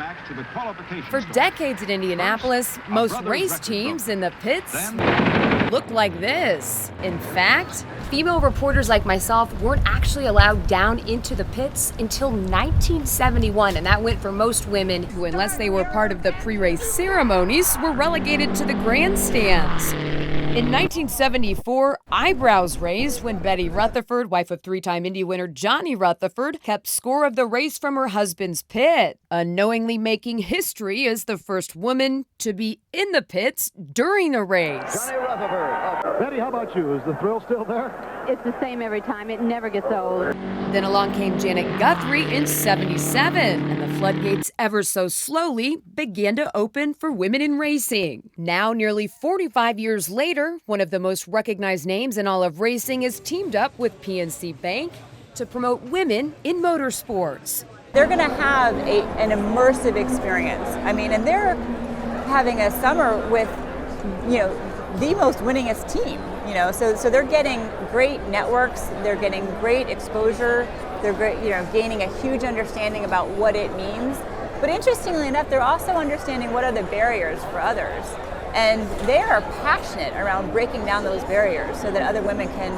climax to the qualification. For decades in Indianapolis, most race teams in the pits looked like this. In fact, female reporters like myself weren't actually allowed down into the pits until 1971, and that went for most women who, unless they were part of the pre-race ceremonies, were relegated to the grandstands. In 1974, eyebrows raised when Betty Rutherford, wife of three-time Indy winner Johnny Rutherford, kept score of the race from her husband's pit, unknowingly making history as the first woman to be in the pits during a race. Johnny Rutherford. Betty, how about you? Is the thrill still there? It's the same every time. It never gets old. Then along came Janet Guthrie in 77, and the floodgates ever so slowly began to open for women in racing. Now, nearly 45 years later, one of the most recognized names in all of racing is teamed up with PNC Bank to promote women in motorsports. They're going to have an immersive experience. I mean, and they're having a summer with, the most winningest team. So they're getting great networks, they're getting great exposure, they're gaining a huge understanding about what it means. But interestingly enough, they're also understanding what are the barriers for others. And they are passionate around breaking down those barriers so that other women can,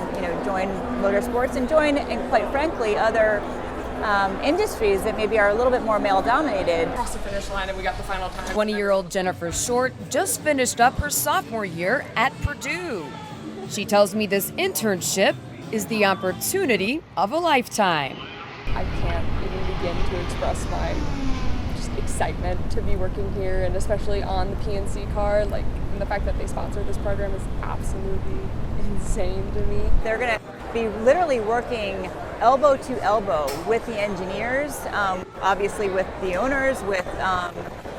join motorsports and join, and quite frankly, other industries that maybe are a little bit more male-dominated. Across the finish line, and we got the final time. 20-year-old Jennifer Short just finished up her sophomore year at Purdue. She tells me this internship is the opportunity of a lifetime. I can't even begin to express my excitement to be working here, and especially on the PNC car. And the fact that they sponsor this program is absolutely insane to me. They're going to be literally working elbow to elbow with the engineers, obviously with the owners, with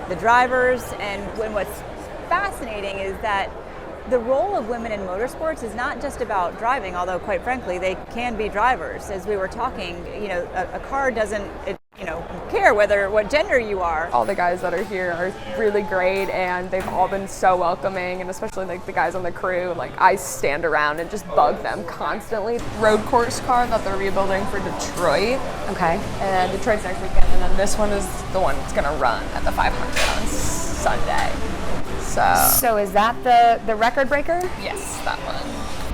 the drivers, and what's fascinating is that the role of women in motorsports is not just about driving, although quite frankly they can be drivers. As we were talking, a car doesn't care what gender you are. All the guys that are here are really great, and they've all been so welcoming, and especially the guys on the crew. I stand around and just bug them constantly. Road course car that they're rebuilding for Detroit. Okay. And Detroit's next weekend, and then this one is the one that's gonna run at the 500 on Sunday. So is that the record breaker? Yes, that one.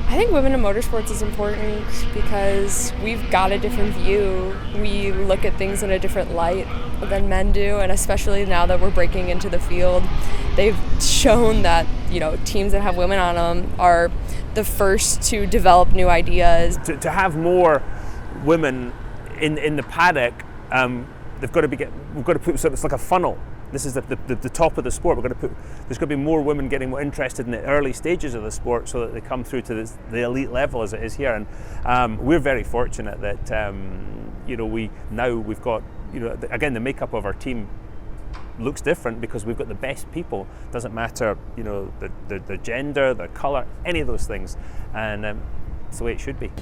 I think women in motorsports is important because we've got a different view. We look at things in a different light than men do, and especially now that we're breaking into the field, they've shown that, teams that have women on them are the first to develop new ideas. To have more women in the paddock, we've got to put, so it's like a funnel. This is the top of the sport. There's going to be more women getting more interested in the early stages of the sport so that they come through to the elite level as it is here. And we're very fortunate that, we've got, again, the makeup of our team looks different because we've got the best people. Doesn't matter, the gender, the colour, any of those things. And it's the way it should be.